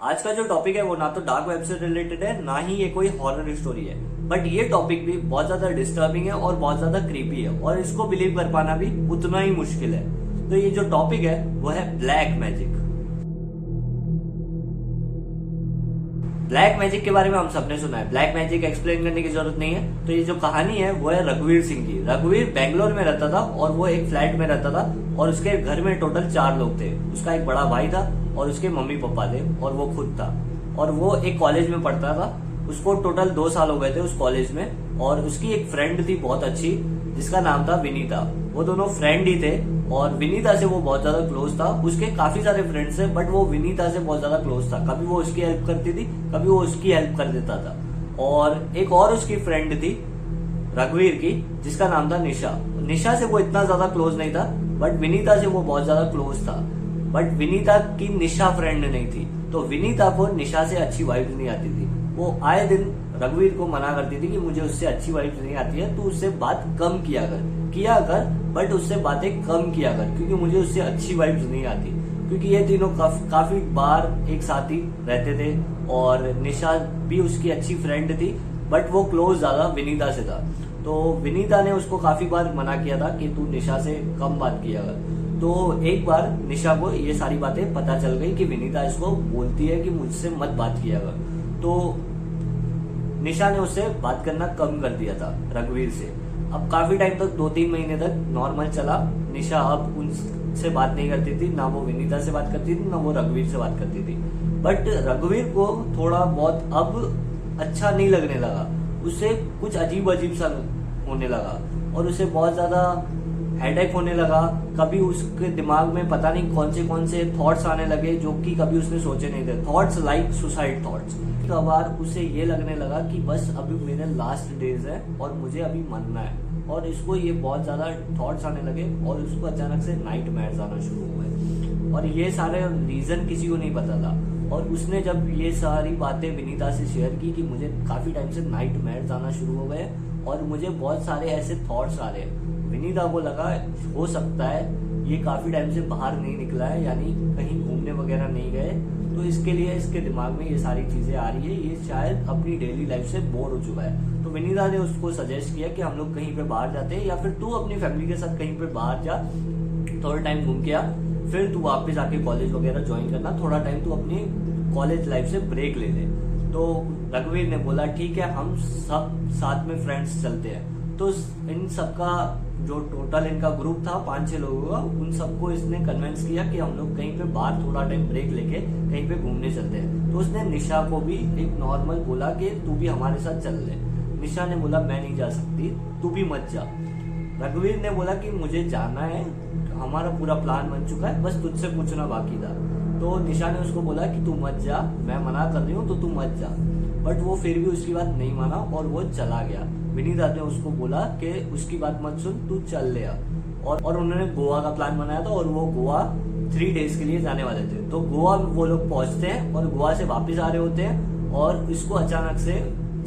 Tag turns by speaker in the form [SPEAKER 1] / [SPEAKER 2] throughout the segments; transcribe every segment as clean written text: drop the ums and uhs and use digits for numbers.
[SPEAKER 1] आज का जो टॉपिक है वो ना तो डार्क वेब से रिलेटेड है, ना ही ये कोई हॉरर स्टोरी है, बट ये टॉपिक भी बहुत ज्यादा डिस्टर्बिंग है और बहुत ज्यादा क्रीपी है और इसको बिलीव कर पाना भी उतना ही मुश्किल है। तो ये जो टॉपिक है वो है ब्लैक मैजिक। ब्लैक मैजिक के बारे में हम सबने सुना है, ब्लैक मैजिक एक्सप्लेन करने की जरूरत नहीं है। तो ये जो कहानी है वो है रघुवीर सिंह की। रघुवीर बेंगलोर में रहता था और वो एक फ्लैट में रहता था और उसके घर में टोटल 4 लोग थे। उसका एक बड़ा भाई था और उसके मम्मी पापा थे और वो खुद था। और वो एक कॉलेज में पढ़ता था। उसको टोटल 2 साल हो गए थे उस कॉलेज में। और उसकी एक फ्रेंड थी बहुत अच्छी जिसका नाम था विनीता। वो दोनों फ्रेंड ही थे और विनीता से वो बहुत ज्यादा क्लोज था। उसके काफी सारे फ्रेंड्स थे बट वो विनीता से बहुत ज्यादा क्लोज था। कभी वो उसकी हेल्प करती थी, कभी वो उसकी हेल्प कर देता था। और एक और उसकी फ्रेंड थी रघुवीर की जिसका नाम था निशा। निशा से वो इतना ज्यादा क्लोज नहीं था बट विनीता से वो बहुत ज्यादा क्लोज था। बट विनीता की निशा फ्रेंड नहीं थी, तो विनीता को निशा से अच्छी वाइब्स नहीं आती थी। वो आए दिन रघुवीर को मना करती थी कि मुझे उससे अच्छी वाइब्स नहीं आती है, तू उससे बात कम किया कर बट उससे बातें कम किया कर, क्योंकि मुझे उससे अच्छी वाइब्स नहीं आती। क्योंकि ये तीनों काफी बार एक साथ ही रहते थे और निशा भी उसकी अच्छी फ्रेंड थी बट वो क्लोज ज्यादा विनीता से था। तो विनीता ने उसको काफी बार मना किया था कि तू निशा से कम बात किया कर। तो एक बार निशा को ये सारी बातें पता चल गई कि विनीता इसको बोलती है कि मुझसे मत बात किया कर। तो निशा ने उससे बात करना कम कर दिया था रघुवीर से। अब काफी टाइम तक 2-3 महीने तक नॉर्मल चला। निशा अब उनसे बात नहीं करती थी, ना वो विनीता से बात करती थी, ना वो रघुवीर से बात करती थी। बट रघुवीर को थोड़ा बहुत अब अच्छा नहीं लगने लगा। उससे कुछ अजीब अजीब सा होने लगा और उसे बहुत ज्यादा हेडेक होने लगा। कभी उसके दिमाग में पता नहीं कौन से थॉट्स आने लगे जो कि कभी उसने सोचे नहीं थे। Thoughts like suicide thoughts. कभार उसे ये लगने लगा कि बस अभी मेरे लास्ट डेज है और मुझे अभी मरना है। और इसको ये बहुत ज्यादा थॉट्स आने लगे और उसको अचानक से नाइटमेयर्स आना शुरू हुए। और ये सारे रीजन किसी को नहीं पता था। और उसने जब ये सारी बातें विनीता से शेयर की कि मुझे काफी टाइम से नाइटमेयर्स आना शुरू हो गए और मुझे बहुत सारे ऐसे थॉट्स आ रहे हैं, विनीता को लगा हो सकता है ये काफी टाइम से बाहर नहीं निकला है, यानी कहीं घूमने वगैरह नहीं गए, तो इसके लिए इसके दिमाग में ये सारी चीजें आ रही है। ये शायद अपनी डेली लाइफ से बोर हो चुका है। तो विनीता ने उसको सजेस्ट किया कि हम लोग कहीं पे बाहर जाते हैं, या फिर तू अपनी फैमिली के साथ कहीं पे बाहर जा, थोड़ा टाइम घूम के आ, फिर तू वापस आके कॉलेज वगैरह ज्वाइन करना, थोड़ा टाइम तू अपनी कॉलेज लाइफ से ब्रेक ले ले। तो रघुवीर ने बोला ठीक है, हम सब साथ में फ्रेंड्स चलते हैं। तो इन सबका जो टोटल इनका ग्रुप था 5-6 लोगों का, उन सबको इसने कन्विंस किया कि हम लोग कहीं पे बाहर थोड़ा टाइम ब्रेक लेके कहीं पे घूमने चलते हैं। तो उसने निशा को भी एक नॉर्मल बोला कि तू भी हमारे साथ चल ले। निशा ने बोला मैं नहीं जा सकती, तू भी मत जा। रघुवीर ने बोला कि मुझे जाना है, हमारा पूरा प्लान बन चुका है, बस तुझसे पूछना बाकी था। तो निशा ने उसको बोला कि तू मत जा, मैं मना कर रही हूँ तो तू मत जा। बट वो फिर भी उसकी बात नहीं माना और वो चला गया। विनीता ने उसको बोला कि उसकी बात मत सुन, तू चल ले आ। और उन्होंने गोवा का प्लान बनाया था और वो गोवा 3 डेज के लिए जाने वाले थे। तो गोवा वो लोग पहुंचते हैं और गोवा से वापस आ रहे होते हैं और इसको अचानक से,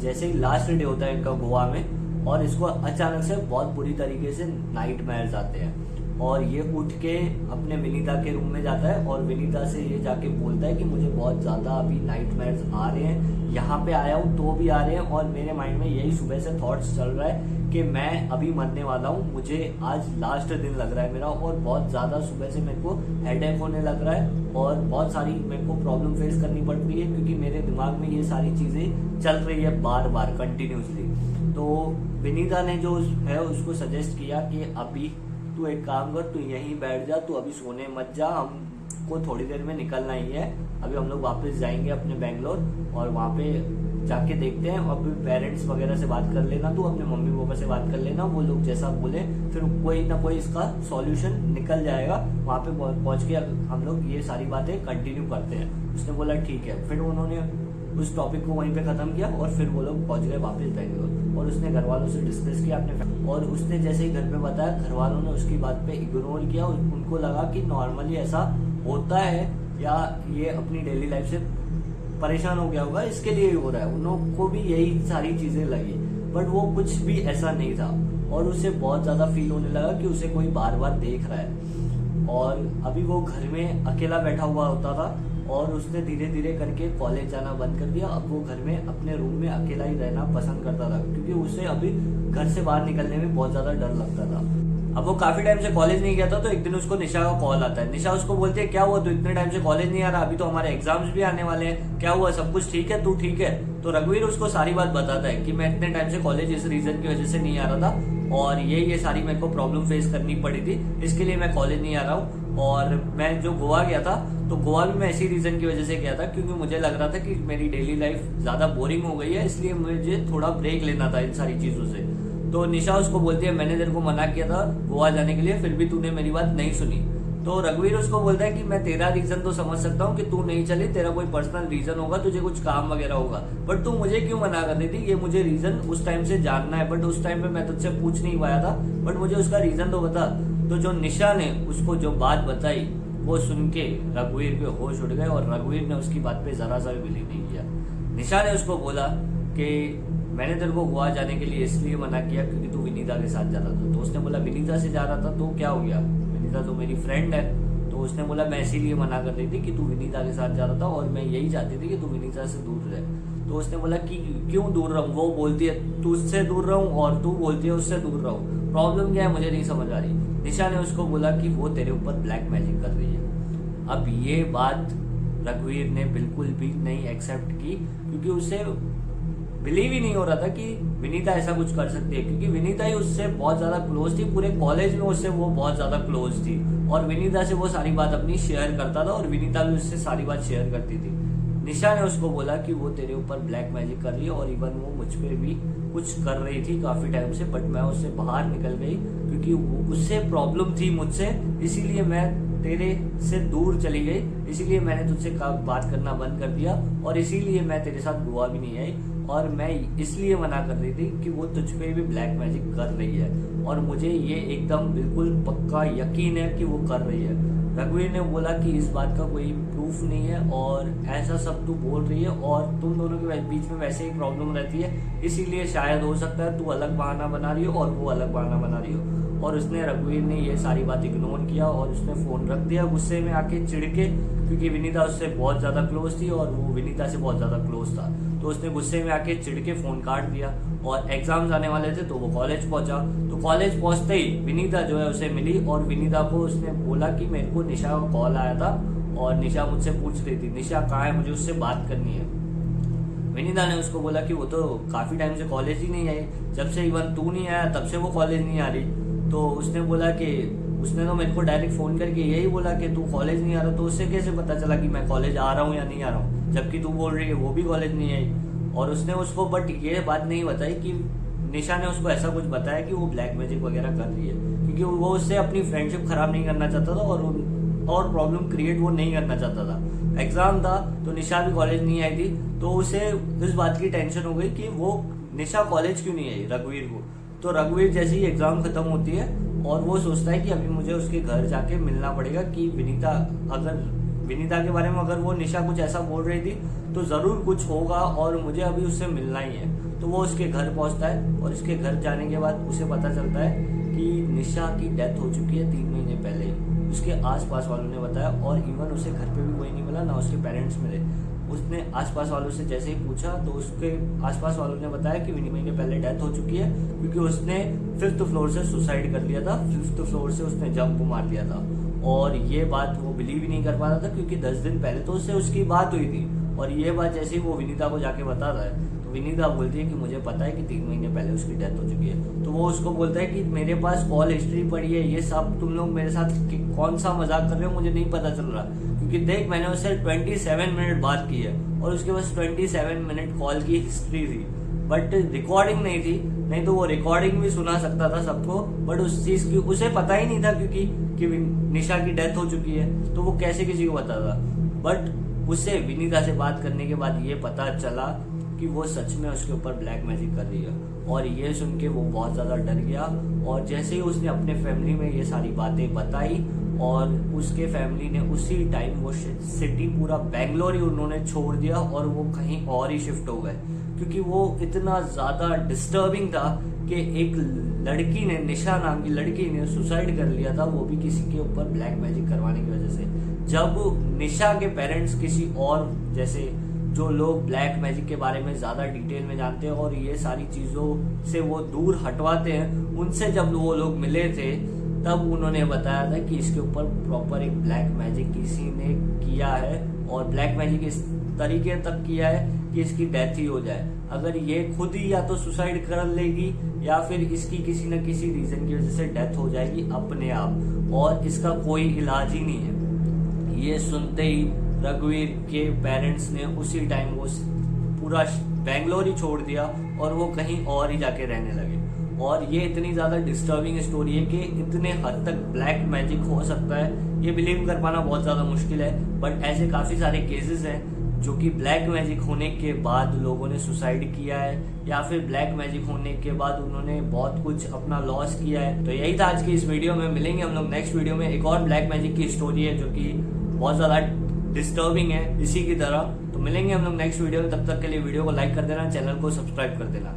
[SPEAKER 1] जैसे ही लास्ट डे होता है इनका गोवा में, और इसको अचानक से बहुत बुरी तरीके से नाइटमेयर्स आते हैं। और ये उठ के अपने विनीता के रूम में जाता है और विनीता से ये जाके बोलता है कि मुझे बहुत ज्यादा अभी नाइटमेयर्स आ रहे हैं, यहाँ पे आया हूँ तो भी आ रहे हैं और मेरे माइंड में यही सुबह से थॉट्स चल रहा है कि मैं अभी मरने वाला हूँ, मुझे आज लास्ट दिन लग रहा है मेरा, और बहुत ज्यादा सुबह से मेरे को हेडेक होने लग रहा है और बहुत सारी मेरे को प्रॉब्लम फेस करनी पड़ रही है क्योंकि मेरे दिमाग में ये सारी चीजें चल रही है बार बार कंटिन्यूसली। तो विनीता ने जो है उसको सजेस्ट किया कि अभी तू एक काम कर, तू यहीं बैठ जा, तू अभी सोने मत जा, हमको थोड़ी देर में निकलना ही है। अभी हम लोग वापस जाएंगे अपने बेंगलोर और वहाँ पे जाके देखते हैं। अभी पेरेंट्स वगैरह से बात कर लेना, तू अपने मम्मी पापा से बात कर लेना, वो लोग जैसा बोले फिर कोई ना कोई इसका सॉल्यूशन निकल जाएगा। वहाँ पे पहुँच के हम लोग ये सारी बातें कंटिन्यू करते हैं। उसने बोला ठीक है। फिर उन्होंने उस टॉपिक को वहीं पे खत्म किया और फिर वो लोग पहुंच गए वापस बेंगलोर। और उसने घर वालों से डिस्कस किया अपने, और उसने जैसे ही घर पे बताया, घर वालों ने उसकी बात पे इग्नोर किया। उनको लगा कि नॉर्मली ऐसा होता है या ये अपनी डेली लाइफ से परेशान हो गया होगा, इसके लिए ही हो रहा है। उनको भी यही सारी चीजें लगी बट वो कुछ भी ऐसा नहीं था। और उसे बहुत ज्यादा फील होने लगा कि उसे कोई बार बार देख रहा है। और अभी वो घर में अकेला बैठा हुआ होता था और उसने धीरे धीरे करके कॉलेज जाना बंद कर दिया। अब वो घर में अपने रूम में अकेला ही रहना पसंद करता था, क्योंकि उसे अभी घर से बाहर निकलने में बहुत ज्यादा डर लगता था। अब वो काफी टाइम से कॉलेज नहीं गया था, तो एक दिन उसको निशा का कॉल आता है। निशा उसको बोलती है, क्या हुआ तू इतने टाइम से कॉलेज नहीं आ रहा, अभी तो हमारे एग्जाम्स भी आने वाले हैं, क्या हुआ, सब कुछ ठीक है, तू ठीक है? तो रघुवीर उसको सारी बात बताता है कि मैं इतने टाइम से कॉलेज इस रीजन की वजह से नहीं आ रहा था, और ये सारी मेरे को प्रॉब्लम फेस करनी पड़ी थी, इसके लिए मैं कॉलेज नहीं आ रहा हूँ। और मैं जो गोवा गया था, तो गोवा भी मैं इसी रीजन की वजह से गया था, क्योंकि मुझे लग रहा था कि मेरी डेली लाइफ ज्यादा बोरिंग हो गई है, इसलिए मुझे थोड़ा ब्रेक लेना था इन सारी चीजों से। तो निशा उसको बोलती है, मैंने तेरे को मना किया था गोवा जाने के लिए, फिर भी तूने मेरी बात नहीं सुनी। तो रघुवीर उसको बोलता है कि मैं तेरा रीजन तो समझ सकता हूँ कि तू नहीं चली, तेरा कोई पर्सनल रीजन होगा, तुझे कुछ काम वगैरह होगा, बट तू मुझे क्यों मना कर रही थी, ये मुझे रीजन उस टाइम से जानना है, बट उस टाइम पे मैं तुझसे पूछ नहीं पाया था, बट मुझे उसका रीजन तो बता। तो जो निशा ने उसको जो बात बताई, वो सुन के रघुवीर के होश उड़ गए, और रघुवीर ने उसकी बात पे जरा सा भी बिलीव नहीं किया। निशा ने उसको बोला कि मैंने तेरे को गोवा जाने के लिए इसलिए मना किया क्योंकि तू विनीता के साथ जा रहा था। तो उसने बोला, विनीता से जा रहा था तो क्या हो गया, विनीता तो मेरी फ्रेंड है। तो उसने बोला, मैं इसीलिए मना कर रही थी कि तू विनीता के साथ जा रहा था, और मैं यही चाहती थी कि तू विनीता से दूर रहे। तो उसने बोला कि क्यों दूर रहूं, वो बोलती है तू उससे दूर रहूं और तू बोलती है उससे दूर रहूं, प्रॉब्लम क्या है मुझे नहीं समझ आ रही। निशा ने उसको बोला कि वो तेरे ऊपर ब्लैक मैजिक कर रही है। अब ये बात रघुवीर ने बिल्कुल भी नहीं एक्सेप्ट की, क्योंकि उसे बिलीव ही नहीं हो रहा था कि विनीता ऐसा कुछ कर सकती है, क्योंकि विनीता ही उससे बहुत ज्यादा क्लोज थी, पूरे कॉलेज में उससे वो बहुत ज्यादा क्लोज थी, और विनीता से वो सारी बात अपनी शेयर करता था, और विनीता भी उससे सारी बात शेयर करती थी। निशा ने उसको बोला कि वो तेरे ऊपर ब्लैक मैजिक कर रही है, और इवन वो मुझ पे भी कुछ कर रही थी काफी टाइम से, बट मैं उससे बाहर निकल गई क्योंकि उससे प्रॉब्लम थी मुझसे, इसीलिए मैं तेरे से दूर चली गई, इसीलिए मैंने तुझसे बात करना बंद कर दिया, और इसीलिए मैं तेरे साथ गोवा भी नहीं आई, और मैं इसलिए मना कर रही थी कि वो तुझ पे भी ब्लैक मैजिक कर रही है, और मुझे ये एकदम बिल्कुल पक्का यकीन है कि वो कर रही है। रघुवीर ने बोला कि इस बात का कोई प्रूफ नहीं है, और ऐसा सब तू बोल रही है, और तुम दोनों के बीच में वैसे ही प्रॉब्लम रहती है, इसीलिए शायद हो सकता है तू अलग बहाना बना रही हो और वो अलग बहाना बना रही हो। और उसने रघुवीर ने ये सारी बात इग्नोर किया, और उसने फोन रख दिया गुस्से में आके, चिढ़ के, क्योंकि विनीता उससे बहुत ज्यादा क्लोज थी और वो विनीता से बहुत ज्यादा क्लोज था। तो उसने गुस्से में आके चिढ़ के फोन काट दिया, और एग्जाम्स आने वाले थे तो वो कॉलेज पहुंचा। तो कॉलेज पहुंचते ही विनीता जो है उसे मिली, और विनीता को उसने बोला कि मेरे को निशा का कॉल आया था, और निशा मुझसे पूछ रही थी निशा कहाँ है, मुझे उससे बात करनी है। विनीता ने उसको बोला कि वो तो काफी टाइम से कॉलेज ही नहीं आई, जब से इवन तू नहीं आया तब से वो कॉलेज नहीं आ रही। तो उसने बोला कि उसने तो मेरे को डायरेक्ट फोन करके यही बोला कि तू कॉलेज नहीं आ रहा, तो उससे कैसे पता चला कि मैं कॉलेज आ रहा हूँ या नहीं आ रहा हूँ, जबकि तू बोल रही है वो भी कॉलेज नहीं आई। और उसने उसको बट ये बात नहीं बताई कि निशा ने उसको ऐसा कुछ बताया कि वो ब्लैक मैजिक वगैरह कर रही है, क्योंकि वो उससे अपनी फ्रेंडशिप खराब नहीं करना चाहता था, और प्रॉब्लम क्रिएट वो नहीं करना चाहता था। एग्जाम था तो निशा भी कॉलेज नहीं आई थी, तो उसे इस बात की टेंशन हो गई कि वो निशा कॉलेज क्यों नहीं आई रघुवीर को। तो रघुवीर जैसे ही एग्जाम खत्म होती है, और वो सोचता है कि अभी मुझे उसके घर जाके मिलना पड़ेगा, कि विनीता के बारे में अगर वो निशा कुछ ऐसा बोल रही थी तो जरूर कुछ होगा, और मुझे अभी उससे मिलना ही है। तो वो उसके घर पहुंचता है, और उसके घर जाने के बाद उसे पता चलता है कि निशा की डेथ हो चुकी है 3 महीने पहले ही, उसके आसपास वालों ने बताया, और इवन उसे घर पे भी कोई नहीं मिला, ना उसके पेरेंट्स मिले। उसने आसपास वालों से जैसे ही पूछा तो उसके आसपास वालों ने बताया कि 20 महीने पहले डेथ हो चुकी है, क्योंकि उसने 5th फ्लोर से सुसाइड कर लिया था, 5th फ्लोर से उसने जंप मार लिया था। और ये बात वो बिलीव ही नहीं कर पा रहा था, क्योंकि 10 दिन पहले तो उससे उसकी बात हुई थी, और ये बात जैसे ही वो विनीता को जाके बता रहा है, तो विनीता बोलती है कि मुझे पता है कि 3 महीने पहले उसकी डेथ हो चुकी है। तो वो उसको बोलता है कि मेरे पास कॉल हिस्ट्री पड़ी है, ये सब तुम लोग मेरे साथ कौन सा मजाक कर रहे हो, मुझे नहीं पता चल रहा, क्योंकि देख मैंने उससे 27 मिनट बात की है, और उसके पास 27 मिनट कॉल की हिस्ट्री थी, बट रिकॉर्डिंग नहीं थी, नहीं तो वो रिकॉर्डिंग भी सुना सकता था सबको, बट उस चीज की उसे पता ही नहीं था, क्योंकि कि निशा की डेथ हो चुकी है, तो वो कैसे किसी को बताता। बट उससे विनीता से बात करने के बाद ये पता चला कि वो सच में उसके ऊपर ब्लैक मैजिक कर रही है, और ये सुन के वो बहुत ज्यादा डर गया। और जैसे ही उसने अपने फैमिली में ये सारी बातें बताई, और उसके फैमिली ने उसी टाइम वो सिटी पूरा बेंगलोर ही उन्होंने छोड़ दिया और वो कहीं और ही शिफ्ट हो गए, क्योंकि वो इतना ज्यादा डिस्टर्बिंग था कि एक लड़की ने, निशा नाम की लड़की ने सुसाइड कर लिया था, वो भी किसी के ऊपर ब्लैक मैजिक करवाने की वजह से। जब निशा के पेरेंट्स किसी और, जैसे जो लोग ब्लैक मैजिक के बारे में ज्यादा डिटेल में जानते हैं और ये सारी चीजों से वो दूर हटवाते हैं, उनसे जब वो लोग मिले थे तब उन्होंने बताया था कि इसके ऊपर प्रॉपर एक ब्लैक मैजिक किसी ने किया है, और ब्लैक मैजिक इस तरीके तक किया है कि इसकी डेथ ही हो जाए। अगर ये खुद ही या तो सुसाइड कर लेगी या फिर इसकी किसी न किसी रीजन की वजह से डेथ हो जाएगी अपने आप, और इसका कोई इलाज ही नहीं है। ये सुनते ही रघुवीर के पेरेंट्स ने उसी टाइम वो पूरा बेंगलोर ही छोड़ दिया और वो कहीं और ही जाके रहने लगे। और ये इतनी ज्यादा डिस्टर्बिंग स्टोरी है कि इतने हद तक ब्लैक मैजिक हो सकता है ये बिलीव कर पाना बहुत ज्यादा मुश्किल है। बट ऐसे काफी सारे केसेस हैं जो कि ब्लैक मैजिक होने के बाद लोगों ने सुसाइड किया है, या फिर ब्लैक मैजिक होने के बाद उन्होंने बहुत कुछ अपना लॉस किया है। तो यही था आज की इस वीडियो में। मिलेंगे हम लोग नेक्स्ट वीडियो में। एक और ब्लैक मैजिक की स्टोरी है जो कि बहुत ज्यादा डिस्टर्बिंग है इसी की तरह। तो मिलेंगे हम लोग नेक्स्ट वीडियो में, तब तक के लिए वीडियो को लाइक कर देना, चैनल को सब्सक्राइब कर देना।